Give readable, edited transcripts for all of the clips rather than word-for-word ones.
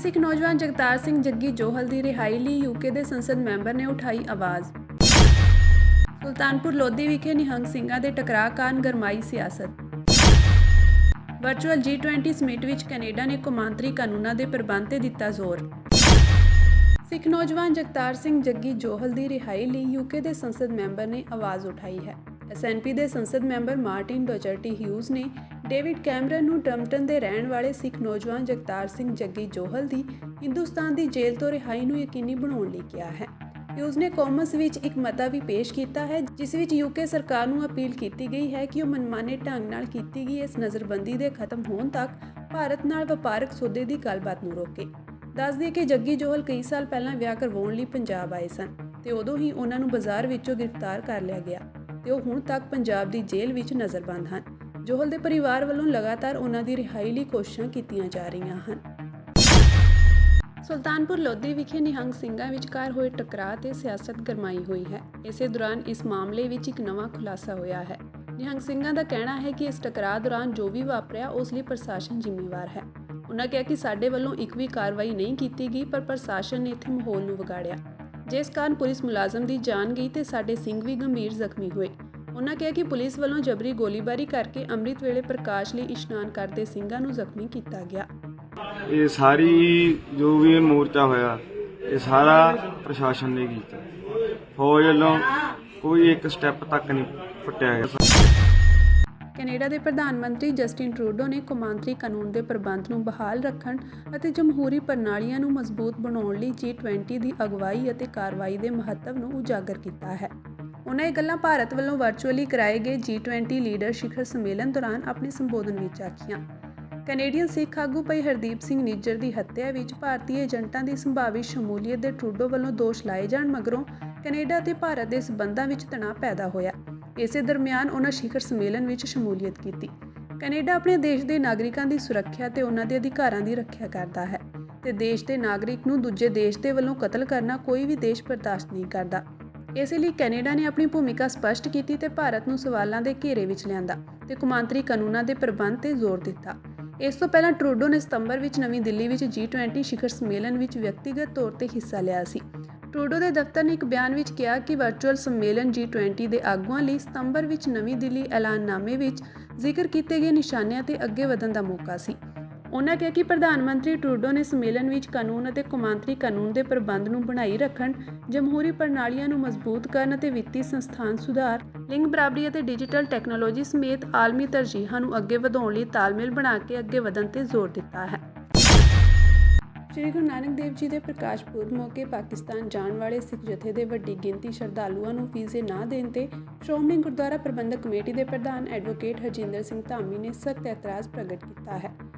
सिख नौजवान जगतार सिंह जग्गी जोहल की रिहाई ਲਈ यूके के संसद मैंबर ने उठाई आवाज़। सुल्तानपुर लोधी विखे निहंग ਸਿੰਘਾਂ ਦੇ टकराਅ ਕਾਰਨ गरमाई सियासत। वर्चुअल G20 ਸਮਿਟ ਵਿੱਚ ਕੈਨੇਡਾ ਨੇ ਕੌਮਾਂਤਰੀ ਕਾਨੂੰਨਾਂ ਦੇ ਪ੍ਰਬੰਧ ਤੇ ਦਿੱਤਾ ਜ਼ੋਰ। ਸਿੱਖ ਨੌਜਵਾਨ ਜਗਤਾਰ ਸਿੰਘ ਜੱਗੀ ਜੋਹਲ ਦੀ ਰਿਹਾਈ ਲਈ यूके ਦੇ ਸੰਸਦ ਮੈਂਬਰ ਨੇ ਆਵਾਜ਼ ਉਠਾਈ ਹੈ। SNP ਦੇ ਸੰਸਦ ਮੈਂਬਰ ਮਾਰਟਿਨ ਡੋਚਰਟੀ ਹਿਊਜ਼ ਨੇ ਡੇਵਿਡ ਕੈਮਰਨ ਨੂੰ ਟਰਮਟਨ ਦੇ ਰਹਿਣ ਵਾਲੇ ਸਿੱਖ ਨੌਜਵਾਨ ਜਗਤਾਰ ਸਿੰਘ ਜੱਗੀ ਜੋਹਲ ਦੀ ਹਿੰਦੁਸਤਾਨ ਦੀ ਜੇਲ੍ਹ ਤੋਂ ਰਿਹਾਈ ਨੂੰ ਯਕੀਨੀ ਬਣਾਉਣ ਲਈ ਕਿਹਾ ਹੈ। ਹਿਊਜ਼ ਨੇ ਕਾਮਨਸ ਵਿੱਚ ਇੱਕ ਮਤਾ ਵੀ ਪੇਸ਼ ਕੀਤਾ ਹੈ ਜਿਸ ਵਿੱਚ यूके ਸਰਕਾਰ ਨੂੰ ਅਪੀਲ ਕੀਤੀ ਗਈ ਹੈ ਕਿ ਉਹ ਮਨਮਾਨੇ ਢੰਗ ਨਾਲ ਕੀਤੀ ਗਈ ਇਸ ਨਜ਼ਰਬੰਦੀ ਦੇ ਖਤਮ ਹੋਣ ਤੱਕ ਭਾਰਤ ਨਾਲ ਵਪਾਰਕ ਸੌਦੇ ਦੀ ਗੱਲਬਾਤ ਨੂੰ ਰੋਕੇ। ਦੱਸ ਦਈਏ ਕਿ ਜੱਗੀ ਜੋਹਲ ਕਈ ਸਾਲ ਪਹਿਲਾਂ ਵਿਆਹ ਕਰਵਾਉਣ ਲਈ ਪੰਜਾਬ ਆਏ ਸਨ ਤੇ ਉਦੋਂ ਹੀ ਉਹਨਾਂ ਨੂੰ ਬਾਜ਼ਾਰ ਵਿੱਚੋਂ ਗ੍ਰਿਫਤਾਰ ਕਰ ਲਿਆ ਗਿਆ ਤੇ ਉਹ ਹੁਣ ਤੱਕ ਪੰਜਾਬ ਦੀ ਜੇਲ੍ਹ ਵਿੱਚ ਨਜ਼ਰਬੰਦ ਹਨ। ਜੋਹਲ ਦੇ ਪਰਿਵਾਰ ਵੱਲੋਂ ਲਗਾਤਾਰ ਉਹਨਾਂ ਦੀ ਰਿਹਾਈ ਲਈ ਕੋਸ਼ਿਸ਼ਾਂ ਕੀਤੀਆਂ ਜਾ ਰਹੀਆਂ ਹਨ। ਸੁਲਤਾਨਪੁਰ ਲੋਧੀ ਵਿਖੇ ਨਿਹੰਗ ਸਿੰਘਾਂ ਵਿਚਕਾਰ ਹੋਏ ਟਕਰਾਅ ਤੇ ਸਿਆਸਤ ਗਰਮਾਈ ਹੋਈ ਹੈ। ਇਸੇ ਦੌਰਾਨ ਇਸ ਮਾਮਲੇ ਵਿੱਚ ਇੱਕ ਨਵਾਂ ਖੁਲਾਸਾ ਹੋਇਆ ਹੈ। ਨਿਹੰਗ ਸਿੰਘਾਂ ਦਾ ਕਹਿਣਾ ਹੈ ਕਿ ਇਸ ਟਕਰਾਅ ਦੌਰਾਨ ਜੋ ਵੀ ਵਾਪਰਿਆ ਉਸ ਲਈ ਪ੍ਰਸ਼ਾਸਨ ਜ਼ਿੰਮੇਵਾਰ ਹੈ। ਉਹਨਾਂ ਕਿਹਾ ਕਿ ਸਾਡੇ ਵੱਲੋਂ ਇੱਕ ਵੀ ਕਾਰਵਾਈ ਨਹੀਂ ਕੀਤੀ ਗਈ ਪਰ ਪ੍ਰਸ਼ਾਸਨ ਨੇ ਇੱਥੇ ਮਾਹੌਲ ਨੂੰ ਵਿਗਾੜਿਆ ਜਿਸ ਕਾਰਨ ਪੁਲਿਸ ਮੁਲਾਜ਼ਮ ਦੀ ਜਾਨ ਗਈ ਤੇ ਸਾਡੇ ਸਿੰਘ ਵੀ ਗੰਭੀਰ ਜ਼ਖਮੀ ਹੋਏ। ਉਹਨਾਂ ਕਿਹਾ ਕਿ ਪੁਲਿਸ ਵੱਲੋਂ ਜਬਰੀ ਗੋਲੀਬਾਰੀ ਕਰਕੇ ਅੰਮ੍ਰਿਤ ਵੇਲੇ ਪ੍ਰਕਾਸ਼ ਲਈ ਇਸ਼ਨਾਨ ਕਰਦੇ ਸਿੰਘਾਂ ਨੂੰ ਜ਼ਖਮੀ ਕੀਤਾ ਗਿਆ। ਇਹ ਸਾਰੀ ਜੋ ਵੀ ਮੋਰਚਾ ਹੋਇਆ ਇਹ ਸਾਰਾ ਪ੍ਰਸ਼ਾਸਨ ਨੇ ਕੀਤਾ। ਫੌਜ ਵੱਲੋਂ ਕੋਈ ਇੱਕ ਸਟੈਪ ਤੱਕ ਨਹੀਂ ਪੁੱਟਿਆ ਗਿਆ। ਕੈਨੇਡਾ ਦੇ ਪ੍ਰਧਾਨ ਮੰਤਰੀ ਜਸਟਿਨ ਟਰੂਡੋ ਨੇ ਕੌਮਾਂਤਰੀ ਕਾਨੂੰਨ ਦੇ ਪ੍ਰਬੰਧ ਨੂੰ ਬਹਾਲ ਰੱਖਣ ਅਤੇ ਜਮਹੂਰੀ ਪ੍ਰਣਾਲੀਆਂ ਨੂੰ ਮਜ਼ਬੂਤ ਬਣਾਉਣ ਲਈ G20 ਦੀ ਅਗਵਾਈ ਅਤੇ ਕਾਰਵਾਈ ਦੇ ਮਹੱਤਵ ਨੂੰ ਉਜਾਗਰ ਕੀਤਾ ਹੈ। ਉਹਨਾਂ ਇਹ ਗੱਲਾਂ ਭਾਰਤ ਵੱਲੋਂ ਵਰਚੁਅਲੀ ਕਰਾਏ ਗਏ G20 ਲੀਡਰ ਸਿਖਰ ਸੰਮੇਲਨ ਦੌਰਾਨ ਆਪਣੇ ਸੰਬੋਧਨ ਵਿੱਚ ਆਖੀਆਂ। ਕੈਨੇਡੀਅਨ ਸਿੱਖ ਆਗੂ ਭਾਈ ਹਰਦੀਪ ਸਿੰਘ ਨਿੱਜਰ ਦੀ ਹੱਤਿਆ ਵਿੱਚ ਭਾਰਤੀ ਏਜੰਟਾਂ ਦੀ ਸੰਭਾਵੀ ਸ਼ਮੂਲੀਅਤ ਦੇ ਟਰੂਡੋ ਵੱਲੋਂ ਦੋਸ਼ ਲਾਏ ਜਾਣ ਮਗਰੋਂ ਕੈਨੇਡਾ ਅਤੇ ਭਾਰਤ ਦੇ ਸਬੰਧਾਂ ਵਿੱਚ ਤਣਾਅ ਪੈਦਾ ਹੋਇਆ। ਇਸੇ ਦਰਮਿਆਨ ਉਹਨਾਂ ਸਿਖਰ ਸੰਮੇਲਨ ਵਿੱਚ ਸ਼ਮੂਲੀਅਤ ਕੀਤੀ। ਕੈਨੇਡਾ ਆਪਣੇ ਦੇਸ਼ ਦੇ ਨਾਗਰਿਕਾਂ ਦੀ ਸੁਰੱਖਿਆ ਤੇ ਉਹਨਾਂ ਦੇ ਅਧਿਕਾਰਾਂ ਦੀ ਰੱਖਿਆ ਕਰਦਾ ਹੈ ਤੇ ਦੇਸ਼ ਦੇ ਨਾਗਰਿਕ ਨੂੰ ਦੂਜੇ ਦੇਸ਼ ਦੇ ਵੱਲੋਂ ਕਤਲ ਕਰਨਾ ਕੋਈ ਵੀ ਦੇਸ਼ ਬਰਦਾਸ਼ਤ ਨਹੀਂ ਕਰਦਾ। ਇਸੇ ਲਈ ਕੈਨੇਡਾ ਨੇ ਆਪਣੀ ਭੂਮਿਕਾ ਸਪਸ਼ਟ ਕੀਤੀ ਤੇ ਭਾਰਤ ਨੂੰ ਸਵਾਲਾਂ ਦੇ ਘੇਰੇ ਵਿੱਚ ਲਿਆਂਦਾ ਤੇ ਕੌਮਾਂਤਰੀ ਕਾਨੂੰਨਾਂ ਦੇ ਪ੍ਰਬੰਧ ਤੇ ਜ਼ੋਰ ਦਿੱਤਾ। ਇਸ ਤੋਂ ਪਹਿਲਾਂ ਟਰੂਡੋ ਨੇ ਸਤੰਬਰ ਵਿੱਚ ਨਵੀਂ ਦਿੱਲੀ ਵਿੱਚ G20 ਸਿਖਰ ਸੰਮੇਲਨ ਵਿੱਚ ਵਿਅਕਤੀਗਤ ਤੌਰ ਤੇ ਹਿੱਸਾ ਲਿਆ ਸੀ। ਟਰੂਡੋ ਦੇ ਦਫ਼ਤਰ ਨੇ ਇੱਕ ਬਿਆਨ ਵਿੱਚ ਕਿਹਾ ਕਿ ਵਰਚੁਅਲ ਸੰਮੇਲਨ G20 ਦੇ ਆਗੂਆਂ ਲਈ ਸਤੰਬਰ ਵਿੱਚ ਨਵੀਂ ਦਿੱਲੀ ਐਲਾਨਨਾਮੇ ਵਿੱਚ ਜ਼ਿਕਰ ਕੀਤੇ ਗਏ ਨਿਸ਼ਾਨਿਆਂ ਤੇ ਅੱਗੇ ਵਧਣ ਦਾ ਮੌਕਾ ਸੀ। ਉਹਨਾਂ ਕਿਹਾ ਕਿ ਪ੍ਰਧਾਨ ਮੰਤਰੀ ਟਰੂਡੋ ਨੇ ਸੰਮੇਲਨ ਵਿੱਚ ਕਾਨੂੰਨ ਅਤੇ ਕੌਮਾਂਤਰੀ ਕਾਨੂੰਨ ਦੇ ਪ੍ਰਬੰਧ ਨੂੰ ਬਣਾਈ ਰੱਖਣ, ਜਮਹੂਰੀ ਪ੍ਰਣਾਲੀਆਂ ਨੂੰ ਮਜ਼ਬੂਤ ਕਰਨ ਅਤੇ ਵਿੱਤੀ ਸੰਸਥਾਨ ਸੁਧਾਰ, ਲਿੰਗ ਬਰਾਬਰੀ ਅਤੇ ਡਿਜੀਟਲ ਟੈਕਨੋਲੋਜੀ ਸਮੇਤ ਆਲਮੀ ਤਰਜੀਹਾਂ ਨੂੰ ਅੱਗੇ ਵਧਾਉਣ ਲਈ ਤਾਲਮੇਲ ਬਣਾ ਕੇ ਅੱਗੇ ਵਧਣ ਤੇ ਜ਼ੋਰ ਦਿੱਤਾ ਹੈ। ਸ਼੍ਰੀ ਗੁਰੂ ਨਾਨਕ ਦੇਵ ਜੀ ਦੇ ਪ੍ਰਕਾਸ਼ ਪੁਰਬ ਮੌਕੇ ਪਾਕਿਸਤਾਨ ਜਾਣ ਵਾਲੇ ਸਿੱਖ ਜਥੇ ਦੇ ਵੱਡੀ ਗਿਣਤੀ ਸ਼ਰਧਾਲੂਆਂ ਨੂੰ ਵੀਜ਼ੇ ਨਾ ਦੇਣ ਤੇ ਸ਼੍ਰੋਮਣੀ ਗੁਰਦੁਆਰਾ ਪ੍ਰਬੰਧਕ ਕਮੇਟੀ ਦੇ ਪ੍ਰਧਾਨ ਐਡਵੋਕੇਟ ਹਰਜਿੰਦਰ ਸਿੰਘ ਧਾਮੀ ਨੇ ਸਖਤ ਇਤਰਾਜ਼ ਪ੍ਰਗਟ ਕੀਤਾ ਹੈ।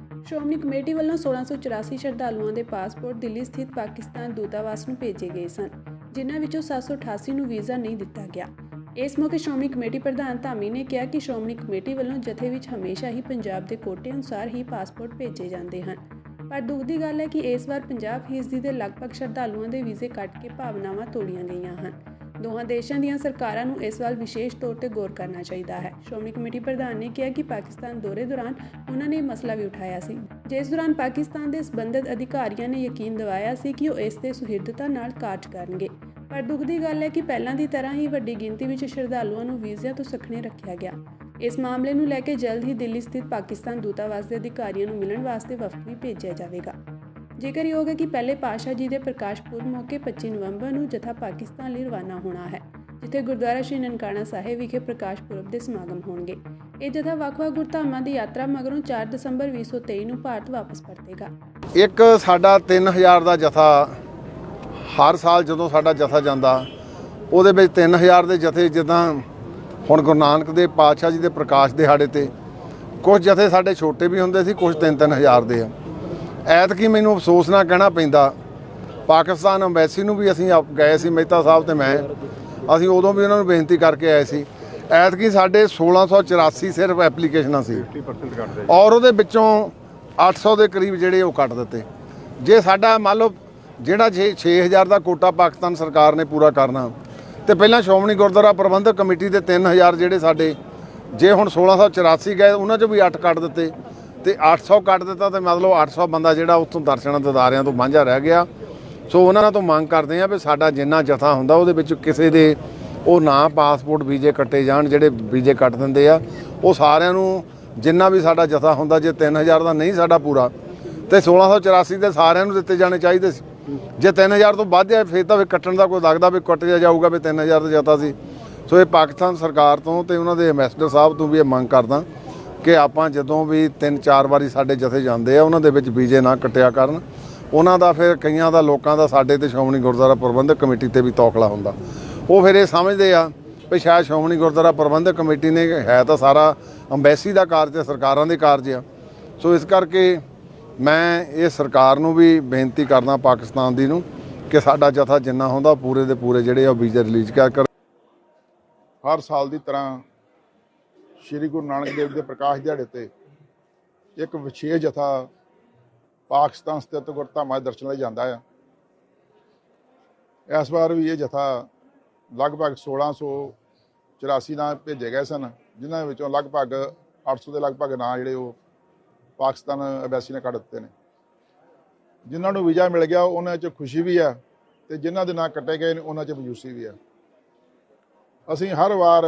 ਸ਼੍ਰੋਮਣੀ ਕਮੇਟੀ ਵੱਲੋਂ 1684 ਸ਼ਰਧਾਲੂਆਂ ਦੇ ਪਾਸਪੋਰਟ ਦਿੱਲੀ ਸਥਿਤ ਪਾਕਿਸਤਾਨ ਦੂਤਾਵਾਸ ਨੂੰ ਭੇਜੇ ਗਏ ਸਨ ਜਿਨ੍ਹਾਂ ਵਿੱਚੋਂ 788 ਨੂੰ ਵੀਜ਼ਾ ਨਹੀਂ ਦਿੱਤਾ ਗਿਆ। ਇਸ ਮੌਕੇ ਸ਼੍ਰੋਮਣੀ ਕਮੇਟੀ ਪ੍ਰਧਾਨ ਧਾਮੀ ਨੇ ਕਿਹਾ ਕਿ ਸ਼੍ਰੋਮਣੀ ਕਮੇਟੀ ਵੱਲੋਂ ਜਥੇ ਵਿੱਚ ਹਮੇਸ਼ਾ ਹੀ ਪੰਜਾਬ ਦੇ ਕੋਟੇ ਅਨੁਸਾਰ ਹੀ ਪਾਸਪੋਰਟ ਭੇਜੇ ਜਾਂਦੇ ਹਨ ਪਰ ਦੁੱਖ ਦੀ ਗੱਲ ਹੈ ਕਿ ਇਸ ਵਾਰ 50% ਦੇ ਲਗਭਗ ਸ਼ਰਧਾਲੂਆਂ ਦੇ ਵੀਜ਼ੇ ਕੱਟ ਕੇ ਭਾਵਨਾਵਾਂ ਤੋੜੀਆਂ ਗਈਆਂ ਹਨ। ਦੋਹਾਂ ਦੇਸ਼ਾਂ ਦੀਆਂ ਸਰਕਾਰਾਂ ਨੂੰ ਇਸ ਵੱਲ ਵਿਸ਼ੇਸ਼ ਤੌਰ ਤੇ ਗੌਰ ਕਰਨਾ ਚਾਹੀਦਾ ਹੈ। ਸ਼੍ਰੋਮਣੀ ਕਮੇਟੀ ਪ੍ਰਧਾਨ ਨੇ ਕਿਹਾ ਕਿ ਪਾਕਿਸਤਾਨ ਦੌਰੇ ਦੌਰਾਨ ਉਹਨਾਂ ਨੇ ਇਹ ਮਸਲਾ ਵੀ ਉਠਾਇਆ ਸੀ ਜਿਸ ਦੌਰਾਨ ਪਾਕਿਸਤਾਨ ਦੇ ਸਬੰਧਤ ਅਧਿਕਾਰੀਆਂ ਨੇ ਯਕੀਨ ਦਿਵਾਇਆ ਸੀ ਕਿ ਉਹ ਇਸ ਤੇ ਸੁਹਿਰਦਤਾ ਨਾਲ ਕਾਰਜ ਕਰਨਗੇ ਪਰ ਦੁੱਖ ਦੀ ਗੱਲ ਹੈ ਕਿ ਪਹਿਲਾਂ ਦੀ ਤਰ੍ਹਾਂ ਹੀ ਵੱਡੀ ਗਿਣਤੀ ਵਿੱਚ ਸ਼ਰਧਾਲੂਆਂ ਨੂੰ ਵੀਜ਼ਿਆਂ ਤੋਂ ਸੱਖਣੇ ਰੱਖਿਆ ਗਿਆ। ਇਸ ਮਾਮਲੇ ਨੂੰ ਲੈ ਕੇ ਜਲਦ ਹੀ ਦਿੱਲੀ ਸਥਿਤ ਪਾਕਿਸਤਾਨ ਦੂਤਾਵਾਸ ਦੇ ਅਧਿਕਾਰੀਆਂ ਨੂੰ ਮਿਲਣ ਵਾਸਤੇ ਵਫਦ ਵੀ ਭੇਜਿਆ ਜਾਵੇਗਾ। ਜ਼ਿਕਰਯੋਗ ਹੈ ਕਿ ਪਹਿਲੇ ਪਾਤਸ਼ਾਹ ਜੀ ਦੇ ਪ੍ਰਕਾਸ਼ ਪੁਰਬ ਮੌਕੇ 25 ਨਵੰਬਰ ਨੂੰ ਜਥਾ ਪਾਕਿਸਤਾਨ ਲਈ ਰਵਾਨਾ ਹੋਣਾ ਹੈ ਜਿੱਥੇ ਗੁਰਦੁਆਰਾ ਸ਼੍ਰੀ ਨਨਕਾਣਾ ਸਾਹਿਬ ਵਿਖੇ ਪ੍ਰਕਾਸ਼ ਪੁਰਬ ਦੇ ਸਮਾਗਮ ਹੋਣਗੇ। ਇਹ ਜਥਾ ਵੱਖ-ਵੱਖ ਗੁਰਧਾਮਾਂ ਦੀ ਯਾਤਰਾ ਮਗਰੋਂ 4 ਦਸੰਬਰ 2023 ਨੂੰ ਭਾਰਤ ਵਾਪਸ ਪਰਤੇਗਾ। ਇੱਕ ਸਾਡਾ 3000 ਦਾ ਜਥਾ ਹਰ ਸਾਲ ਜਦੋਂ ਸਾਡਾ ਜਥਾ ਜਾਂਦਾ ਉਹਦੇ ਵਿੱਚ 3000 ਦੇ ਜਥੇ ਜਿੱਦਾਂ ਹੁਣ ਗੁਰੂ ਨਾਨਕ ਦੇਵ ਪਾਤਸ਼ਾਹ ਜੀ ਦੇ ਪ੍ਰਕਾਸ਼ ਦਿਹਾੜੇ ਤੇ ਕੁਝ ਜਥੇ ਸਾਡੇ ਛੋਟੇ ਵੀ ਹੁੰਦੇ ਸੀ, ਕੁਝ 3-3000 ਦੇ ਆ। ਐਤਕੀ ਮੈਨੂੰ ਅਫਸੋਸ ਨਾਲ ਕਹਿਣਾ ਪੈਂਦਾ ਪਾਕਿਸਤਾਨ ਅੰਬੈਸੀ ਨੂੰ ਵੀ ਅਸੀਂ ਗਏ ਸੀ, ਮਹਿਤਾ ਸਾਹਿਬ ਤੇ ਮੈਂ, ਅਸੀਂ ਉਦੋਂ ਵੀ ਉਹਨਾਂ ਨੂੰ ਬੇਨਤੀ ਕਰਕੇ ਆਏ ਸੀ। ਐਤਕੀ ਸਾਡੇ 1684 ਸਿਰਫ ਐਪਲੀਕੇਸ਼ਨਾਂ ਸੀ ਔਰ ਉਹਦੇ ਵਿੱਚੋਂ 800 ਦੇ ਕਰੀਬ ਜਿਹੜੇ ਉਹ ਕੱਟ ਦਿੱਤੇ। ਜੇ ਸਾਡਾ ਮੰਨ ਲਓ ਜਿਹੜਾ 6000 ਦਾ ਕੋਟਾ ਪਾਕਿਸਤਾਨ ਸਰਕਾਰ ਨੇ ਪੂਰਾ ਕਰਨਾ ਤੇ ਪਹਿਲਾਂ ਸ਼੍ਰੋਮਣੀ ਗੁਰਦੁਆਰਾ ਪ੍ਰਬੰਧਕ ਕਮੇਟੀ ਦੇ 3000 ਜਿਹੜੇ ਸਾਡੇ ਜੇ ਹੁਣ 1684 ਗਏ ਉਹਨਾਂ 'ਚੋਂ ਵੀ 8 ਕੱਟ ਦਿੱਤੇ ਤੇ 800 ਕੱਟ ਦਿੱਤਾ ਤੇ ਮਤਲਬ 800 ਬੰਦਾ ਜਿਹੜਾ ਉੱਥੋਂ ਦਰਸ਼ਨਾਂ ਦਿਦਾਰਿਆਂ ਤੋਂ ਵਾਂਝਾ ਰਹਿ ਗਿਆ। ਸੋ ਉਹਨਾਂ ਤੋਂ ਮੰਗ ਕਰਦੇ ਆ ਵੀ ਸਾਡਾ ਜਿੰਨਾ ਜਥਾ ਹੁੰਦਾ ਉਹਦੇ ਵਿੱਚ ਕਿਸੇ ਦੇ ਉਹ ਨਾ ਪਾਸਪੋਰਟ ਵੀਜ਼ੇ ਕੱਟੇ ਜਾਣ, ਜਿਹੜੇ ਵੀਜ਼ੇ ਕੱਟ ਦਿੰਦੇ ਆ ਉਹ ਸਾਰਿਆਂ ਨੂੰ ਜਿੰਨਾ ਵੀ ਸਾਡਾ ਜਥਾ ਹੁੰਦਾ, ਜੇ 3000 ਦਾ ਨਹੀਂ ਸਾਡਾ ਪੂਰਾ ਤੇ 1684 ਦੇ ਸਾਰਿਆਂ ਨੂੰ ਦਿੱਤੇ ਜਾਣੇ ਚਾਹੀਦੇ ਸੀ। ਜੇ 3000 ਤੋਂ ਵੱਧ ਜਾਏ ਫਿਰ ਤਾਂ ਫਿਰ ਕੱਟਣ ਦਾ ਕੋਈ ਲੱਗਦਾ ਵੀ ਕੱਟਿਆ ਜਾਊਗਾ ਵੀ 3000 ਦਾ ਜਥਾ ਸੀ। ਸੋ ਇਹ ਪਾਕਿਸਤਾਨ ਸਰਕਾਰ ਤੋਂ ਤੇ ਉਹਨਾਂ ਦੇ ਐਮਬੈਸਡਰ ਸਾਹਿਬ ਤੋਂ ਵੀ ਇਹ ਮੰਗ ਕਰਦਾ ਕਿ ਆਪਾਂ ਜਦੋਂ ਵੀ 3-4 ਵਾਰੀ ਸਾਡੇ ਜਥੇ ਜਾਂਦੇ ਆ ਉਹਨਾਂ ਦੇ ਵਿੱਚ ਵੀਜ਼ੇ ਨਾ ਕੱਟਿਆ ਕਰਨ। ਉਹਨਾਂ ਦਾ ਫਿਰ ਕਈਆਂ ਦਾ ਲੋਕਾਂ ਦਾ ਸਾਡੇ ਤੇ ਸ਼੍ਰੋਮਣੀ ਗੁਰਦੁਆਰਾ ਪ੍ਰਬੰਧਕ ਕਮੇਟੀ ਤੇ ਵੀ ਤੌਖਲਾ ਹੁੰਦਾ। ਉਹ ਫਿਰ ਇਹ ਸਮਝਦੇ ਆ ਵੀ ਸ਼ਾਇਦ ਸ਼੍ਰੋਮਣੀ ਗੁਰਦੁਆਰਾ ਪ੍ਰਬੰਧਕ ਕਮੇਟੀ ਨੇ ਹੈ ਤਾਂ ਸਾਰਾ ਅੰਬੈਸੀ ਦਾ ਕਾਰਜ ਹੈ, ਸਰਕਾਰਾਂ ਦੇ ਕਾਰਜ ਆ। ਸੋ ਇਸ ਕਰਕੇ ਮੈਂ ਇਹ ਸਰਕਾਰ ਨੂੰ ਵੀ ਬੇਨਤੀ ਕਰਦਾ ਪਾਕਿਸਤਾਨ ਦੀ ਨੂੰ ਕਿ ਸਾਡਾ ਜਥਾ ਜਿੰਨਾ ਹੁੰਦਾ ਪੂਰੇ ਦੇ ਪੂਰੇ ਜਿਹੜੇ ਆ ਵੀਜ਼ੇ ਰਿਲੀਜ਼ ਕਰ। ਹਰ ਸਾਲ ਦੀ ਤਰ੍ਹਾਂ ਸ਼੍ਰੀ ਗੁਰੂ ਨਾਨਕ ਦੇਵ ਦੇ ਪ੍ਰਕਾਸ਼ ਦਿਹਾੜੇ ਤੇ ਇੱਕ ਵਿਸ਼ੇਸ਼ ਜਥਾ ਪਾਕਿਸਤਾਨ ਸਥਿਤ ਗੁਰਧਾਮਾਂ ਦੇ ਦਰਸ਼ਨ ਲਈ ਜਾਂਦਾ ਆ। ਇਸ ਵਾਰ ਵੀ ਇਹ ਜਥਾ ਲਗਭਗ 1684 ਨਾਂ ਭੇਜੇ ਗਏ ਸਨ, ਜਿਨ੍ਹਾਂ ਵਿੱਚੋਂ ਲਗਭਗ 800 ਦੇ ਲਗਭਗ ਨਾਂ ਜਿਹੜੇ ਉਹ ਪਾਕਿਸਤਾਨ ਐਮਬੈਸੀ ਨੇ ਕੱਢ ਦਿੱਤੇ ਨੇ। ਜਿਨ੍ਹਾਂ ਨੂੰ ਵੀਜ਼ਾ ਮਿਲ ਗਿਆ ਉਹਨਾਂ 'ਚ ਖੁਸ਼ੀ ਵੀ ਆ ਤੇ ਜਿਨ੍ਹਾਂ ਦੇ ਨਾਂ ਕੱਟੇ ਗਏ ਨੇ ਉਹਨਾਂ 'ਚ ਮਾਯੂਸੀ ਵੀ ਆ। ਅਸੀਂ ਹਰ ਵਾਰ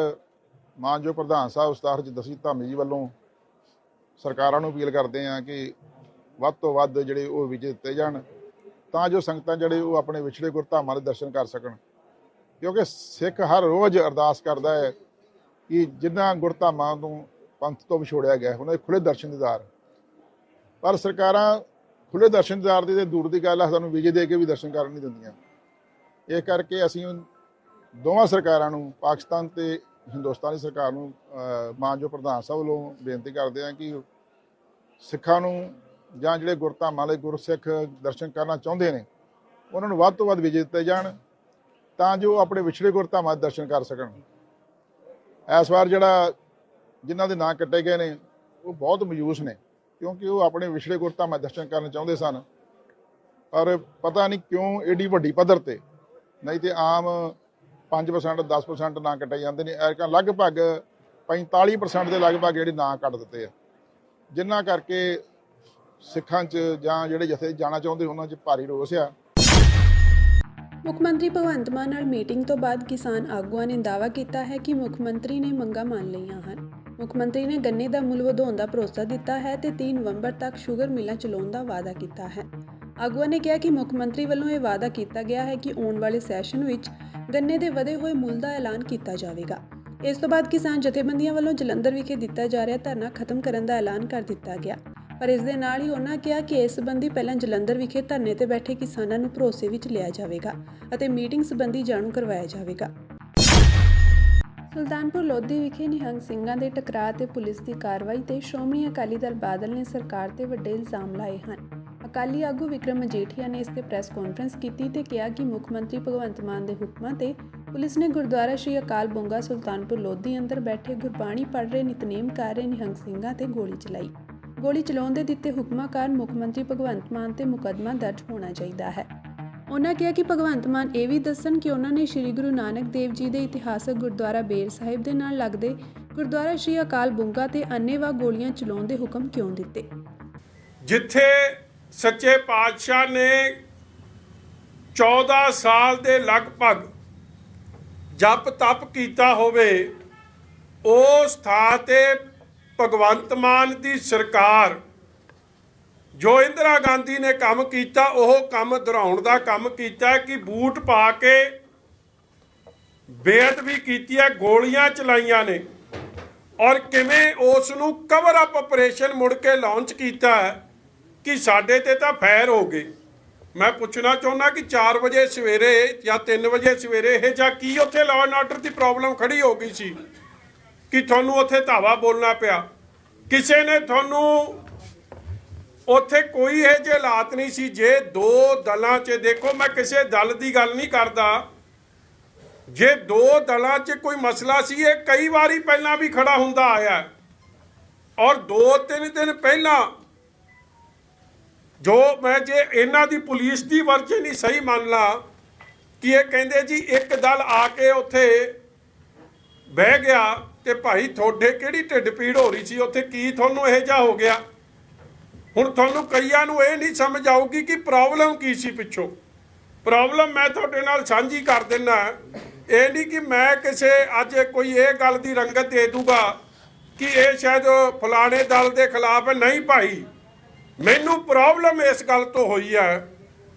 ਮਾਨਯੋਗ ਪ੍ਰਧਾਨ ਸਾਹਿਬ ਉਸਤਾਦ ਜਸਵੀਰ ਧਾਮੀ ਜੀ ਵੱਲੋਂ ਸਰਕਾਰਾਂ ਨੂੰ ਅਪੀਲ ਕਰਦੇ ਹਾਂ ਕਿ ਵੱਧ ਤੋਂ ਵੱਧ ਜਿਹੜੇ ਉਹ ਵੀਜ਼ੇ ਦਿੱਤੇ ਜਾਣ ਤਾਂ ਜੋ ਸੰਗਤਾਂ ਜਿਹੜੇ ਉਹ ਆਪਣੇ ਵਿਛੜੇ ਗੁਰਧਾਮਾਂ ਦੇ ਦਰਸ਼ਨ ਕਰ ਸਕਣ। ਕਿਉਂਕਿ ਸਿੱਖ ਹਰ ਰੋਜ਼ ਅਰਦਾਸ ਕਰਦਾ ਹੈ ਕਿ ਜਿਨ੍ਹਾਂ ਗੁਰਧਾਮਾਂ ਤੋਂ ਪੰਥ ਤੋਂ ਵਿਛੋੜਿਆ ਗਿਆ ਉਹਨਾਂ ਦੇ ਖੁੱਲ੍ਹੇ ਦਰਸ਼ਨ ਦੀਦਾਰ, ਪਰ ਸਰਕਾਰਾਂ ਖੁੱਲ੍ਹੇ ਦਰਸ਼ਨ ਦੀਦਾਰ ਦੀ ਤੇ ਦੂਰ ਦੀ ਗੱਲ ਆ, ਸਾਨੂੰ ਵੀਜ਼ੇ ਦੇ ਕੇ ਵੀ ਦਰਸ਼ਨ ਕਰਨ ਨਹੀਂ ਦਿੰਦੀਆਂ। ਇਹ ਕਰਕੇ ਅਸੀਂ ਦੋਵਾਂ ਸਰਕਾਰਾਂ ਨੂੰ, ਪਾਕਿਸਤਾਨ ਤੇ ਹਿੰਦੁਸਤਾਨੀ ਸਰਕਾਰ ਨੂੰ, ਮਾਨਯੋਗ ਪ੍ਰਧਾਨ ਸਾਹਿਬ ਵੱਲੋਂ ਬੇਨਤੀ ਕਰਦੇ ਹਾਂ ਕਿ ਸਿੱਖਾਂ ਨੂੰ ਜਾਂ ਜਿਹੜੇ ਗੁਰਧਾਮਾਂ ਲਈ ਗੁਰਸਿੱਖ ਦਰਸ਼ਨ ਕਰਨਾ ਚਾਹੁੰਦੇ ਨੇ ਉਹਨਾਂ ਨੂੰ ਵੱਧ ਤੋਂ ਵੱਧ ਵੀਜ਼ੇ ਦਿੱਤੇ ਜਾਣ ਤਾਂ ਜੋ ਆਪਣੇ ਵਿਛੜੇ ਗੁਰਧਾਮਾਂ ਦੇ ਦਰਸ਼ਨ ਕਰ ਸਕਣ। ਇਸ ਵਾਰ ਜਿਹੜਾ ਜਿਨ੍ਹਾਂ ਦੇ ਨਾਂ ਕੱਟੇ ਗਏ ਨੇ ਉਹ ਬਹੁਤ ਮਾਯੂਸ ਨੇ, ਕਿਉਂਕਿ ਉਹ ਆਪਣੇ ਵਿਛੜੇ ਗੁਰਧਾਮਾਂ ਦੇ ਦਰਸ਼ਨ ਕਰਨਾ ਚਾਹੁੰਦੇ ਸਨ, ਪਰ ਪਤਾ ਨਹੀਂ ਕਿਉਂ ਏਡੀ ਵੱਡੀ ਪੱਧਰ ਤੇ, ਨਹੀਂ ਤੇ ਆਮ 5% 10% ਨਾਂ ਕੱਟੇ ਜਾਂਦੇ ਨੇ। ਐਰਕਾਂ ਲਗਭਗ 45% ਦੇ ਲਗਭਗ ਜਿਹੜੇ ਨਾਂ ਕੱਟ ਦਿੱਤੇ ਆ, ਜਿਨ੍ਹਾਂ ਕਰਕੇ ਸਿੱਖਾਂ 'ਚ ਜਾਂ ਜਿਹੜੇ ਜਥੇ ਜਾਣਾ ਚਾਹੁੰਦੇ ਉਹਨਾਂ 'ਚ ਭਾਰੀ ਰੋਸ ਆ। ਮੁੱਖ ਮੰਤਰੀ ਭਗਵੰਤ ਮਾਨ ਨਾਲ ਮੀਟਿੰਗ ਤੋਂ ਬਾਅਦ ਕਿਸਾਨ ਆਗੂਆਂ ਨੇ ਦਾਅਵਾ ਕੀਤਾ ਹੈ ਕਿ ਮੁੱਖ ਮੰਤਰੀ ਨੇ ਮੰਗਾਂ ਮੰਨ ਲਈਆਂ ਹਨ। ਮੁੱਖ ਮੰਤਰੀ ਨੇ ਗੰਨੇ ਦਾ ਮੁੱਲ ਵਧਾਉਣ ਦਾ ਭਰੋਸਾ ਦਿੱਤਾ ਹੈ ਤੇ 3 ਨਵੰਬਰ ਤੱਕ ਸ਼ੂਗਰ ਮਿਲਾਂ ਚਲਾਉਣ ਦਾ ਵਾਅਦਾ ਕੀਤਾ ਹੈ। ਆਗੂਆਂ ਨੇ ਕਿਹਾ ਕਿ ਮੁੱਖ ਮੰਤਰੀ ਵੱਲੋਂ ਇਹ ਵਾਅਦਾ ਕੀਤਾ ਗਿਆ ਹੈ ਕਿ ਆਉਣ ਵਾਲੇ ਸੈਸ਼ਨ ਵਿੱਚ ਗੰਨੇ ਦੇ ਵਧੇ ਹੋਏ ਮੁੱਲ ਦਾ ਐਲਾਨ ਕੀਤਾ ਜਾਵੇਗਾ। ਇਸ ਤੋਂ ਬਾਅਦ ਕਿਸਾਨ ਜਥੇਬੰਦੀਆਂ ਵੱਲੋਂ ਜਲੰਧਰ ਵਿਖੇ ਦਿੱਤਾ ਜਾ ਰਿਹਾ ਧਰਨਾ ਖਤਮ ਕਰਨ ਦਾ ਐਲਾਨ ਕਰ ਦਿੱਤਾ ਗਿਆ, ਪਰ ਇਸ ਦੇ ਨਾਲ ਹੀ ਉਹਨਾਂ ਕਿਹਾ ਕਿ ਇਸ ਸੰਬੰਧੀ ਪਹਿਲਾਂ ਜਲੰਧਰ ਵਿਖੇ ਧਰਨੇ ਤੇ ਬੈਠੇ ਕਿਸਾਨਾਂ ਨੂੰ ਭਰੋਸੇ ਵਿੱਚ ਲਿਆ ਜਾਵੇਗਾ ਅਤੇ ਮੀਟਿੰਗ ਸੰਬੰਧੀ ਜਾਣੂ ਕਰਵਾਇਆ ਜਾਵੇਗਾ। ਸੁਲਤਾਨਪੁਰ ਲੋਧੀ ਵਿਖੇ ਨਿਹੰਗ ਸਿੰਘਾਂ ਦੇ ਟਕਰਾਅ ਤੇ ਪੁਲਿਸ ਦੀ ਕਾਰਵਾਈ ਤੇ ਸ਼੍ਰੋਮਣੀ ਅਕਾਲੀ ਦਲ ਬਾਦਲ ਨੇ ਸਰਕਾਰ ਤੇ ਵੱਡੇ ਇਲਜ਼ਾਮ ਲਾਏ ਹਨ। ਅਕਾਲੀ ਆਗੂ ਵਿਕਰਮ ਮਜੀਠੀਆ ਨੇ ਇਸ ਤੇ ਪ੍ਰੈਸ ਕਾਨਫਰੰਸ ਕੀਤੀ ਤੇ ਕਿਹਾ ਕਿ ਮੁੱਖ ਮੰਤਰੀ ਭਗਵੰਤ ਮਾਨ ਦੇ ਹੁਕਮਾਂ ਤੇ ਪੁਲਿਸ ਨੇ ਗੁਰਦੁਆਰਾ ਸ਼੍ਰੀ ਅਕਾਲ ਬੁੰਗਾ ਸੁਲਤਾਨਪੁਰ ਲੋਧੀ ਅੰਦਰ ਬੈਠੇ ਗੁਰਬਾਣੀ ਪੜ੍ਹ ਰਹੇ ਨਿਤਨੇਮ ਕਰ ਰਹੇ ਨਿਹੰਗ ਸਿੰਘਾਂ ਤੇ ਗੋਲੀ ਚਲਾਈ। ਗੋਲੀ ਚਲਾਉਣ ਦੇ ਦਿੱਤੇ ਹੁਕਮਾਂ ਕਾਰਨ ਮੁੱਖ ਮੰਤਰੀ ਭਗਵੰਤ ਮਾਨ ਤੇ ਮੁਕੱਦਮਾ ਦਰਜ ਹੋਣਾ ਚਾਹੀਦਾ ਹੈ। ਉਹਨਾਂ ਕਿਹਾ ਕਿ ਭਗਵੰਤ ਮਾਨ ਇਹ ਵੀ ਦੱਸਣ ਕਿ ਉਹਨਾਂ ਨੇ ਸ਼੍ਰੀ ਗੁਰੂ ਨਾਨਕ ਦੇਵ ਜੀ ਦੇ ਇਤਿਹਾਸਕ ਗੁਰਦੁਆਰਾ ਬੇਰ ਸਾਹਿਬ ਦੇ ਨਾਲ ਲੱਗਦੇ ਗੁਰਦੁਆਰਾ ਸ਼੍ਰੀ ਅਕਾਲ ਬੁੰਗਾ ਤੇ ਅੰਨ੍ਹੇਵਾਹ ਗੋਲੀਆਂ ਚਲਾਉਣ ਦੇ ਹੁਕਮ ਕਿਉਂ ਦਿੱਤੇ। ਜਿੱਥੇ ਸੱਚੇ ਪਾਤਸ਼ਾਹ ਨੇ 14 ਸਾਲ ਦੇ ਲਗਭਗ ਜਪ ਤਪ ਕੀਤਾ ਹੋਵੇ, ਉਸ ਥਾਂ ਤੇ ਭਗਵੰਤ ਮਾਨ ਦੀ ਸਰਕਾਰ ਜੋ ਇੰਦਰਾ ਗਾਂਧੀ ਨੇ ਕੰਮ ਕੀਤਾ ਉਹ ਕੰਮ ਦੁਹਰਾਉਣ ਦਾ ਕੰਮ ਕੀਤਾ ਕਿ ਬੂਟ ਪਾ ਕੇ ਬੇਅਦਬੀ ਕੀਤੀ ਹੈ, ਗੋਲੀਆਂ ਚਲਾਈਆਂ ਨੇ, ਔਰ ਕਿਵੇਂ ਉਸ ਨੂੰ ਕਵਰ ਅਪ ਆਪਰੇਸ਼ਨ ਮੁੜ ਕੇ ਲਾਂਚ ਕੀਤਾ ਹੈ ਕਿ ਸਾਡੇ ਤੇ ਤਾਂ ਫਾਇਰ ਹੋ ਗਏ। ਮੈਂ ਪੁੱਛਣਾ ਚਾਹੁੰਦਾ ਕਿ 4 ਵਜੇ ਸਵੇਰੇ ਜਾਂ 3 ਵਜੇ ਸਵੇਰੇ ਇਹ ਜਾਂ ਕੀ ਉੱਥੇ law and order the problem ਖੜੀ ਹੋ ਗਈ ਸੀ ਕਿ ਤੁਹਾਨੂੰ ਉੱਥੇ ਧਾਵਾ ਬੋਲਣਾ ਪਿਆ। ਕਿਸੇ ਨੇ ਤੁਹਾਨੂੰ ਉੱਥੇ ਕੋਈ ਇਹ ਜਿਹੇ ਹਾਲਾਤ ਨਹੀਂ ਸੀ। ਜੇ 2 ਦਲਾਂ 'ਚ ਦੇਖੋ, ਮੈਂ ਕਿਸੇ ਦਲ ਦੀ ਗੱਲ ਨਹੀਂ ਕਰਦਾ, ਜੇ 2 ਦਲਾਂ 'ਚ ਕੋਈ ਮਸਲਾ ਸੀ ਇਹ ਕਈ ਵਾਰੀ ਪਹਿਲਾਂ ਵੀ ਖੜਾ ਹੁੰਦਾ ਆਇਆ, ਔਰ 2-3 ਦਿਨ ਪਹਿਲਾਂ ਜੋ ਮੈਂ ਜੇ ਇਹਨਾਂ ਦੀ ਪੁਲਿਸ ਦੀ ਵਰਜ਼ਨ ਨਹੀਂ ਸਹੀ ਮੰਨ ਲਾ ਕਿ ਇਹ ਕਹਿੰਦੇ ਜੀ ਇੱਕ ਦਲ ਆ ਕੇ ਉੱਥੇ ਬਹਿ ਗਿਆ ਤੇ ਭਾਈ ਤੁਹਾਡੇ ਕਿਹੜੀ ਢਿੱਡ ਪੀੜ ਹੋ ਰਹੀ ਸੀ ਉੱਥੇ, ਕੀ ਤੁਹਾਨੂੰ ਇਹ ਜਿਹਾ ਹੋ ਗਿਆ ਹੁਣ ਤੁਹਾਨੂੰ ਕਈਆਂ ਨੂੰ ਇਹ ਨਹੀਂ ਸਮਝ ਆਊਗੀ ਕਿ ਪ੍ਰੋਬਲਮ ਕੀ ਸੀ ਪਿੱਛੋਂ। ਪ੍ਰੋਬਲਮ ਮੈਂ ਤੁਹਾਡੇ ਨਾਲ ਸਾਂਝੀ ਕਰ ਦਿੰਦਾ। ਇਹ ਨਹੀਂ ਕਿ ਮੈਂ ਕਿਸੇ ਅੱਜ ਕੋਈ ਇਹ ਗੱਲ ਦੀ ਰੰਗਤ ਦੇ ਦੂਗਾ ਕਿ ਇਹ ਸ਼ਾਇਦ ਫਲਾਣੇ ਦਲ ਦੇ ਖਿਲਾਫ ਹੈ। ਨਹੀਂ ਭਾਈ, ਮੈਨੂੰ ਪ੍ਰੋਬਲਮ ਇਸ ਗੱਲ ਤੋਂ ਹੋਈ ਹੈ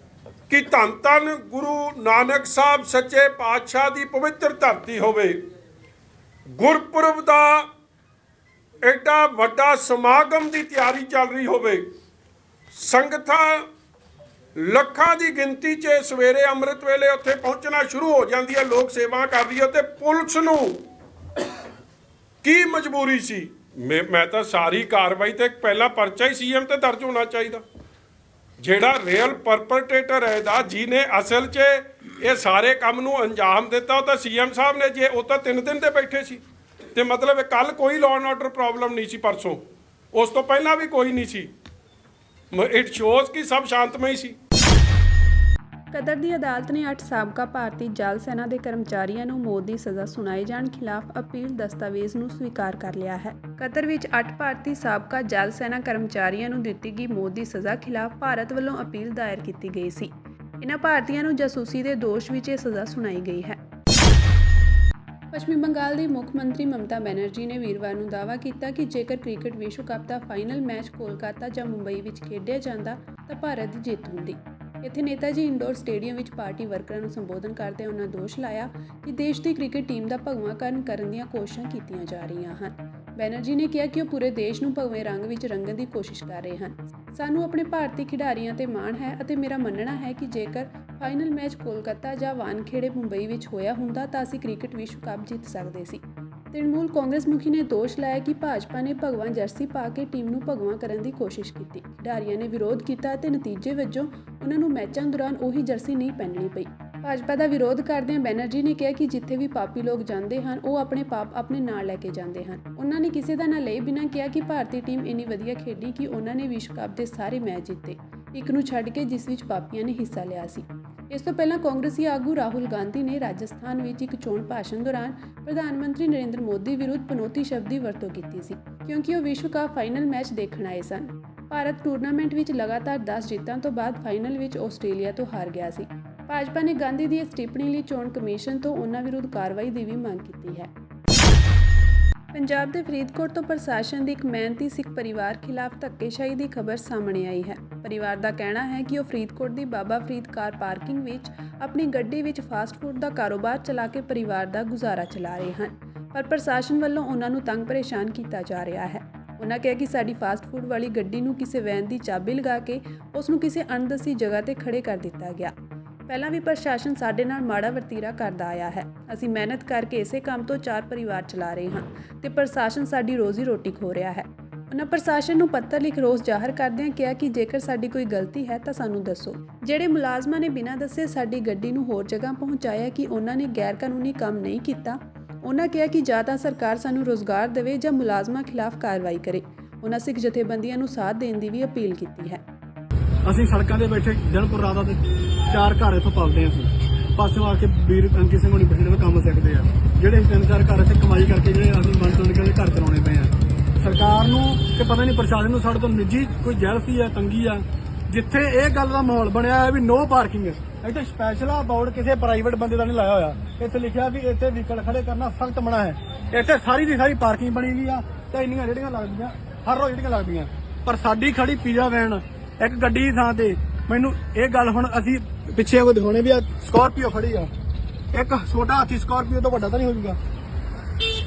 ਕਿ ਧੰਨ ਧੰਨ ਗੁਰੂ ਨਾਨਕ ਸਾਹਿਬ ਸੱਚੇ ਪਾਤਸ਼ਾਹ ਦੀ ਪਵਿੱਤਰ ਧਰਤੀ ਹੋਵੇ, ਗੁਰਪੁਰਬ ਦਾ ਐਡਾ ਵੱਡਾ ਸਮਾਗਮ ਦੀ ਤਿਆਰੀ ਚੱਲ ਰਹੀ ਹੋਵੇ, ਸੰਗਤਾਂ ਲੱਖਾਂ ਦੀ ਗਿਣਤੀ 'ਚ ਸਵੇਰੇ ਅੰਮ੍ਰਿਤ ਵੇਲੇ ਉੱਥੇ ਪਹੁੰਚਣਾ ਸ਼ੁਰੂ ਹੋ ਜਾਂਦੀ ਹੈ, ਲੋਕ ਸੇਵਾ ਕਰ ਰਹੀ ਹੈ, ਤੇ ਪੁਲਿਸ ਨੂੰ ਕੀ ਮਜਬੂਰੀ ਸੀ? ਮੈਂ ਤਾਂ ਸਾਰੀ ਕਾਰਵਾਈ ਤੇ ਪਹਿਲਾ ਪਰਚਾ ਹੀ ਸੀਐਮ ਤੇ ਦਰਜ ਹੋਣਾ ਚਾਹੀਦਾ। ਜਿਹੜਾ ਰੀਅਲ ਪਰਪਰਟੇਟਰ ਹੈ ਦਾ ਜਿਹਨੇ ਅਸਲ 'ਚ ਇਹ ਸਾਰੇ ਕੰਮ ਨੂੰ ਅੰਜਾਮ ਦਿੱਤਾ ਉਹ ਤਾਂ ਸੀਐਮ ਸਾਹਿਬ ਨੇ। ਜੇ ਉਹ ਤਾਂ 3 ਦਿਨ ਤੇ ਬੈਠੇ ਸੀ ਤੇ ਮਤਲਬ ਕੱਲ ਕੋਈ ਲਾਅ ਐਂਡ ਆਰਡਰ ਪ੍ਰੋਬਲਮ ਨਹੀਂ ਸੀ, ਪਰਸੋਂ ਉਸ ਤੋਂ ਪਹਿਲਾਂ ਵੀ ਕੋਈ ਨਹੀਂ ਸੀ। ਇਟ ਸ਼ੋਜ਼ ਕਿ ਸਭ ਸ਼ਾਂਤਮਈ ਸੀ। ਕਤਰ ਦੀ ਅਦਾਲਤ ਨੇ 8 ਸਾਬਕਾ ਭਾਰਤੀ ਜਲ ਸੈਨਾ ਦੇ ਕਰਮਚਾਰੀਆਂ ਨੂੰ ਮੌਤ ਦੀ ਸਜ਼ਾ ਸੁਣਾਏ ਜਾਣ ਖਿਲਾਫ ਅਪੀਲ ਦਸਤਾਵੇਜ਼ ਨੂੰ ਸਵੀਕਾਰ ਕਰ ਲਿਆ ਹੈ। ਕਤਰ ਵਿੱਚ 8 ਭਾਰਤੀ ਸਾਬਕਾ ਜਲ ਸੈਨਾ ਕਰਮਚਾਰੀਆਂ ਨੂੰ ਦਿੱਤੀ ਗਈ ਮੌਤ ਦੀ ਸਜ਼ਾ ਖਿਲਾਫ ਭਾਰਤ ਵੱਲੋਂ ਅਪੀਲ ਦਾਇਰ ਕੀਤੀ ਗਈ ਸੀ। ਇਨ੍ਹਾਂ ਭਾਰਤੀਆਂ ਨੂੰ ਜਾਸੂਸੀ ਦੇ ਦੋਸ਼ ਵਿੱਚ ਇਹ ਸਜ਼ਾ ਸੁਣਾਈ ਗਈ ਹੈ। ਪੱਛਮੀ ਬੰਗਾਲ ਦੀ ਮੁੱਖ ਮੰਤਰੀ ਮਮਤਾ ਬੈਨਰਜੀ ਨੇ ਵੀਰਵਾਰ ਨੂੰ ਦਾਅਵਾ ਕੀਤਾ ਕਿ ਜੇਕਰ ਕ੍ਰਿਕਟ ਵਿਸ਼ਵ ਕੱਪ ਦਾ ਫਾਈਨਲ ਮੈਚ ਕੋਲਕਾਤਾ ਜਾਂ ਮੁੰਬਈ ਵਿੱਚ ਖੇਡਿਆ ਜਾਂਦਾ ਤਾਂ ਭਾਰਤ ਦੀ ਜਿੱਤ ਹੁੰਦੀ। ਇੱਥੇ ਨੇਤਾਜੀ ਇੰਡੋਰ ਸਟੇਡੀਅਮ ਵਿੱਚ ਪਾਰਟੀ ਵਰਕਰਾਂ ਨੂੰ ਸੰਬੋਧਨ ਕਰਦਿਆਂ ਉਹਨਾਂ ਦੋਸ਼ ਲਾਇਆ ਕਿ ਦੇਸ਼ ਦੀ ਕ੍ਰਿਕਟ ਟੀਮ ਦਾ ਭਗਵਾਂਕਰਨ ਕਰਨ ਦੀਆਂ ਕੋਸ਼ਿਸ਼ਾਂ ਕੀਤੀਆਂ ਜਾ ਰਹੀਆਂ ਹਨ। ਬੈਨਰਜੀ ਨੇ ਕਿਹਾ ਕਿ ਉਹ ਪੂਰੇ ਦੇਸ਼ ਨੂੰ ਭਗਵੇਂ ਰੰਗ ਵਿੱਚ ਰੰਗਣ ਦੀ ਕੋਸ਼ਿਸ਼ ਕਰ ਰਹੇ ਹਨ। ਸਾਨੂੰ ਆਪਣੇ ਭਾਰਤੀ ਖਿਡਾਰੀਆਂ ਤੇ ਮਾਣ ਹੈ ਅਤੇ ਮੇਰਾ ਮੰਨਣਾ ਹੈ ਕਿ ਜੇਕਰ ਫਾਈਨਲ ਮੈਚ ਕੋਲਕਾਤਾ ਜਾਂ ਵਾਨਖੇੜੇ ਮੁੰਬਈ ਵਿੱਚ ਹੋਇਆ ਹੁੰਦਾ ਤਾਂ ਅਸੀਂ ਕ੍ਰਿਕਟ ਵਿਸ਼ਵ ਕੱਪ ਜਿੱਤ ਸਕਦੇ ਸੀ। ਤ੍ਰਿਣਮੂਲ ਕਾਂਗਰਸ ਮੁਖੀ ਨੇ ਦੋਸ਼ ਲਾਇਆ ਕਿ ਭਾਜਪਾ ਨੇ ਭਗਵਾਂ ਜਰਸੀ ਪਾ ਕੇ ਟੀਮ ਨੂੰ ਭਗਵਾਂ ਕਰਨ ਦੀ ਕੋਸ਼ਿਸ਼ ਕੀਤੀ। ਖਿਡਾਰੀਆਂ ਨੇ ਵਿਰੋਧ ਕੀਤਾ ਅਤੇ ਨਤੀਜੇ ਵਜੋਂ ਉਹਨਾਂ ਨੂੰ ਮੈਚਾਂ ਦੌਰਾਨ ਉਹੀ ਜਰਸੀ ਨਹੀਂ ਪਹਿਨਣੀ ਪਈ। ਭਾਜਪਾ ਦਾ ਵਿਰੋਧ ਕਰਦਿਆਂ ਬੈਨਰਜੀ ਨੇ ਕਿਹਾ ਕਿ ਜਿੱਥੇ ਵੀ ਪਾਪੀ ਲੋਕ ਜਾਂਦੇ ਹਨ ਉਹ ਆਪਣੇ ਪਾਪ ਆਪਣੇ ਨਾਲ ਲੈ ਕੇ ਜਾਂਦੇ ਹਨ। ਉਹਨਾਂ ਨੇ ਕਿਸੇ ਦਾ ਨਾਂ ਲਏ ਬਿਨਾਂ ਕਿਹਾ ਕਿ ਭਾਰਤੀ ਟੀਮ ਇੰਨੀ ਵਧੀਆ ਖੇਡੀ ਕਿ ਉਹਨਾਂ ਨੇ ਵਿਸ਼ਵ ਕੱਪ ਦੇ ਸਾਰੇ ਮੈਚ ਜਿੱਤੇ, ਇੱਕ ਨੂੰ ਛੱਡ ਕੇ ਜਿਸ ਵਿੱਚ ਪਾਪੀਆਂ ਨੇ ਹਿੱਸਾ ਲਿਆ ਸੀ। ਇਸ ਤੋਂ ਪਹਿਲਾਂ ਕਾਂਗਰਸੀ ਆਗੂ ਰਾਹੁਲ ਗਾਂਧੀ ਨੇ ਰਾਜਸਥਾਨ ਵਿੱਚ ਇੱਕ ਚੋਣ ਭਾਸ਼ਣ ਦੌਰਾਨ ਪ੍ਰਧਾਨ ਮੰਤਰੀ ਨਰਿੰਦਰ ਮੋਦੀ ਵਿਰੁੱਧ ਪਨੌਤੀ ਸ਼ਬਦ ਦੀ ਵਰਤੋਂ ਕੀਤੀ ਸੀ ਕਿਉਂਕਿ ਉਹ ਵਿਸ਼ਵ ਕੱਪ ਫਾਈਨਲ ਮੈਚ ਦੇਖਣ ਆਏ ਸਨ। ਭਾਰਤ ਟੂਰਨਾਮੈਂਟ ਵਿੱਚ ਲਗਾਤਾਰ 10 ਜਿੱਤਾਂ ਤੋਂ ਬਾਅਦ ਫਾਈਨਲ ਵਿੱਚ ਆਸਟ੍ਰੇਲੀਆ ਤੋਂ ਹਾਰ ਗਿਆ ਸੀ। ਭਾਜਪਾ ਨੇ ਗਾਂਧੀ ਦੀ ਇਸ ਟਿੱਪਣੀ ਲਈ ਚੋਣ ਕਮਿਸ਼ਨ ਤੋਂ ਉਹਨਾਂ ਵਿਰੁੱਧ ਕਾਰਵਾਈ ਦੀ ਵੀ ਮੰਗ ਕੀਤੀ ਹੈ। ਪੰਜਾਬ ਦੇ ਫਰੀਦਕੋਟ ਤੋਂ ਪ੍ਰਸ਼ਾਸਨ ਦੀ ਇੱਕ ਮਿਹਨਤੀ ਸਿੱਖ ਪਰਿਵਾਰ ਖਿਲਾਫ ਧੱਕੇਸ਼ਾਹੀ ਦੀ ਖਬਰ ਸਾਹਮਣੇ ਆਈ ਹੈ। ਪਰਿਵਾਰ ਦਾ ਕਹਿਣਾ ਹੈ ਕਿ ਉਹ ਫਰੀਦਕੋਟ ਦੀ ਬਾਬਾ ਫਰੀਦ ਕਾਰ ਪਾਰਕਿੰਗ ਵਿੱਚ ਆਪਣੀ ਗੱਡੀ ਵਿੱਚ ਫਾਸਟ ਫੂਡ ਦਾ ਕਾਰੋਬਾਰ ਚਲਾ ਕੇ ਪਰਿਵਾਰ ਦਾ ਗੁਜ਼ਾਰਾ ਚਲਾ ਰਹੇ ਹਨ, ਪਰ ਪ੍ਰਸ਼ਾਸਨ ਵੱਲੋਂ ਉਹਨਾਂ ਨੂੰ ਤੰਗ ਪਰੇਸ਼ਾਨ ਕੀਤਾ ਜਾ ਰਿਹਾ ਹੈ। ਉਹਨਾਂ ਕਿਹਾ ਕਿ ਸਾਡੀ ਫਾਸਟ ਫੂਡ ਵਾਲੀ ਗੱਡੀ ਨੂੰ ਕਿਸੇ ਵੈਨ ਦੀ ਚਾਬੀ ਲਗਾ ਕੇ ਉਸ ਨੂੰ ਕਿਸੇ ਅਣਦੱਸੀ ਜਗ੍ਹਾ ਤੇ ਖੜੇ ਕਰ ਦਿੱਤਾ ਗਿਆ। ਪਹਿਲਾਂ ਵੀ ਪ੍ਰਸ਼ਾਸਨ ਸਾਡੇ ਨਾਲ ਮਾੜਾ ਵਰਤੀਰਾ ਕਰਦਾ ਆਇਆ ਹੈ। ਅਸੀਂ ਮਿਹਨਤ ਕਰਕੇ ਇਸੇ ਕੰਮ ਤੋਂ 4 ਪਰਿਵਾਰ ਚਲਾ ਰਹੇ ਹਾਂ ਤੇ ਪ੍ਰਸ਼ਾਸਨ ਸਾਡੀ ਰੋਜ਼ੀ ਰੋਟੀ ਖੋ ਰਿਹਾ ਹੈ। ਉਹਨਾਂ ਪ੍ਰਸ਼ਾਸਨ ਨੂੰ ਪੱਤਰ ਲਿਖ ਰੋਸ ਜ਼ਾਹਰ ਕਰਦਿਆਂ ਕਿਹਾ ਕਿ ਜੇਕਰ ਸਾਡੀ ਕੋਈ ਗਲਤੀ ਹੈ ਤਾਂ ਸਾਨੂੰ ਦੱਸੋ। ਜਿਹੜੇ ਮੁਲਾਜ਼ਮਾਂ ਨੇ ਬਿਨਾਂ ਦੱਸੇ ਸਾਡੀ ਗੱਡੀ ਨੂੰ ਹੋਰ ਜਗ੍ਹਾ ਪਹੁੰਚਾਇਆ ਕਿ ਉਹਨਾਂ ਨੇ ਗੈਰ ਕਾਨੂੰਨੀ ਕੰਮ ਨਹੀਂ ਕੀਤਾ। ਉਹਨਾਂ ਕਿਹਾ ਕਿ ਜਾਂ ਤਾਂ ਸਰਕਾਰ ਸਾਨੂੰ ਰੋਜ਼ਗਾਰ ਦੇਵੇ ਜਾਂ ਮੁਲਾਜ਼ਮਾਂ ਖਿਲਾਫ ਕਾਰਵਾਈ ਕਰੇ। ਉਹਨਾਂ ਸਿੱਖ ਜਥੇਬੰਦੀਆਂ ਨੂੰ ਸਾਥ ਦੇਣ ਦੀ ਵੀ ਅਪੀਲ ਕੀਤੀ ਹੈ। ਅਸੀਂ ਸੜਕਾਂ ਤੇ ਬੈਠੇ ਦਿਨ ਰਾਤ ਦੇ 4 ਘਰ ਇੱਥੋਂ ਪਾਲਦੇ ਹਾਂ। ਅਸੀਂ ਪਾਸੋਂ ਆ ਕੇ ਵੀਰ ਅੰਕਿਤ ਸਿੰਘ ਹੋਣੀ ਬਠਿੰਡੇ ਦਾ ਕੰਮ ਸਿੱਖਦੇ ਆ। ਜਿਹੜੇ 3-4 ਘਰ ਇੱਥੇ ਕਮਾਈ ਕਰਕੇ ਜਿਹੜੇ ਅਸੀਂ ਬੰਦ ਕੇ ਘਰ ਚਲਾਉਣੇ ਪਏ ਆ। ਸਰਕਾਰ ਨੂੰ ਤੇ ਪਤਾ ਨਹੀਂ ਪ੍ਰਸ਼ਾਸਨ ਨੂੰ ਸਾਡੇ ਤੋਂ ਨਿੱਜੀ ਕੋਈ ਜੈਲਸੀ ਆ, ਤੰਗੀ ਆ। ਜਿੱਥੇ ਇਹ ਗੱਲ ਦਾ ਮਾਹੌਲ ਬਣਿਆ ਹੈ ਵੀ ਨੋ ਪਾਰਕਿੰਗ, ਇੱਥੇ ਸਪੈਸ਼ਲ ਆ ਬੋਰਡ ਕਿਸੇ ਪ੍ਰਾਈਵੇਟ ਬੰਦੇ ਦਾ ਨਹੀਂ ਲਾਇਆ ਹੋਇਆ। ਇੱਥੇ ਲਿਖਿਆ ਵੀ ਇੱਥੇ ਵਹੀਕਲ ਖੜੇ ਕਰਨਾ ਸਖਤ ਮਨਾ ਹੈ। ਇੱਥੇ ਸਾਰੀ ਦੀ ਸਾਰੀ ਪਾਰਕਿੰਗ ਬਣੀ ਹੋਈ ਆ ਤੇ ਇੰਨੀਆਂ ਜਿਹੜੀਆਂ ਲੱਗਦੀਆਂ ਹਰ ਰੋਜ਼ ਜਿਹੜੀਆਂ ਲੱਗਦੀਆਂ, ਪਰ ਸਾਡੀ ਖੜੀ ਪੀਜ਼ਾ ਵੈਨ ਇੱਕ ਗੱਡੀ ਦੀ ਥਾਂ ਤੇ ਮੈਨੂੰ ਇਹ ਗੱਲ ਹੁਣ ਅਸੀਂ ਪਿੱਛੇ ਉਹ ਦਿਖਾਉਣੇ ਵੀ ਆ ਸਕਾਰਪੀਓ ਖੜੀ ਆ। ਇੱਕ ਛੋਟਾ ਹਾਥੀ ਸਕਾਰਪੀਓ ਤੋਂ ਵੱਡਾ ਤਾਂ ਨਹੀਂ ਹੋਊਗਾ।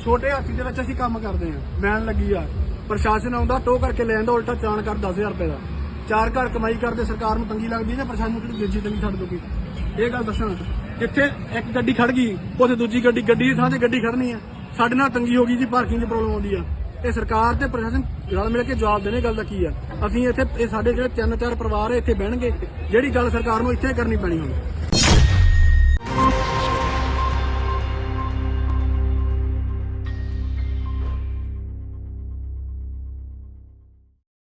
ਛੋਟੇ ਹਾਥੀ ਦੇ ਵਿੱਚ ਅਸੀਂ ਕੰਮ ਕਰਦੇ ਆ। ਵੈਨ ਲੱਗੀ ਆ, ਪ੍ਰਸ਼ਾਸਨ ਆਉਂਦਾ ਟੋ ਕਰਕੇ ਲੈ ਜਾਂਦਾ, ਉਲਟਾ ਚਾਲਾਨ ਕਰ 10,000 ਰੁਪਏ ਦਾ। 4 ਘਰ ਕਮਾਈ ਕਰਦੇ, ਸਰਕਾਰ ਨੂੰ ਤੰਗੀ ਲੱਗਦੀ ਹੈ, ਪ੍ਰਸ਼ਾਸਨ ਨੂੰ ਕਿਹੜੀ ਬੇਇੱਜ਼ਤੀ ਤੰਗੀ ਛੱਡ ਦੂਗੀ। ਇਹ ਗੱਲ ਦੱਸਣ ਇੱਥੇ ਇੱਕ ਗੱਡੀ ਖੜ ਗਈ, ਉੱਥੇ ਦੂਜੀ ਗੱਡੀ ਦੀ ਥਾਂ ਤੇ ਗੱਡੀ ਖੜਨੀ ਆ। ਸਾਡੇ ਨਾਲ ਤੰਗੀ ਹੋ ਗਈ ਜੀ, ਪਾਰਕਿੰਗ ਦੀ ਪ੍ਰੋਬਲਮ ਆਉਂਦੀ ਆ। ਇਹ ਸਰਕਾਰ ਤੇ ਪ੍ਰਸ਼ਾਸਨ ਰਲ ਮਿਲ ਕੇ ਜਵਾਬ ਦੇਣੇ ਗੱਲ ਦਾ ਕੀ ਆ। ਅਸੀਂ ਇੱਥੇ ਇਹ ਸਾਡੇ ਜਿਹੜੇ 3-4 ਪਰਿਵਾਰ ਇੱਥੇ ਬਹਿਣਗੇ, ਜਿਹੜੀ ਗੱਲ ਸਰਕਾਰ ਨੂੰ ਇੱਥੇ ਕਰਨੀ ਪੈਣੀ ਹੁਣ।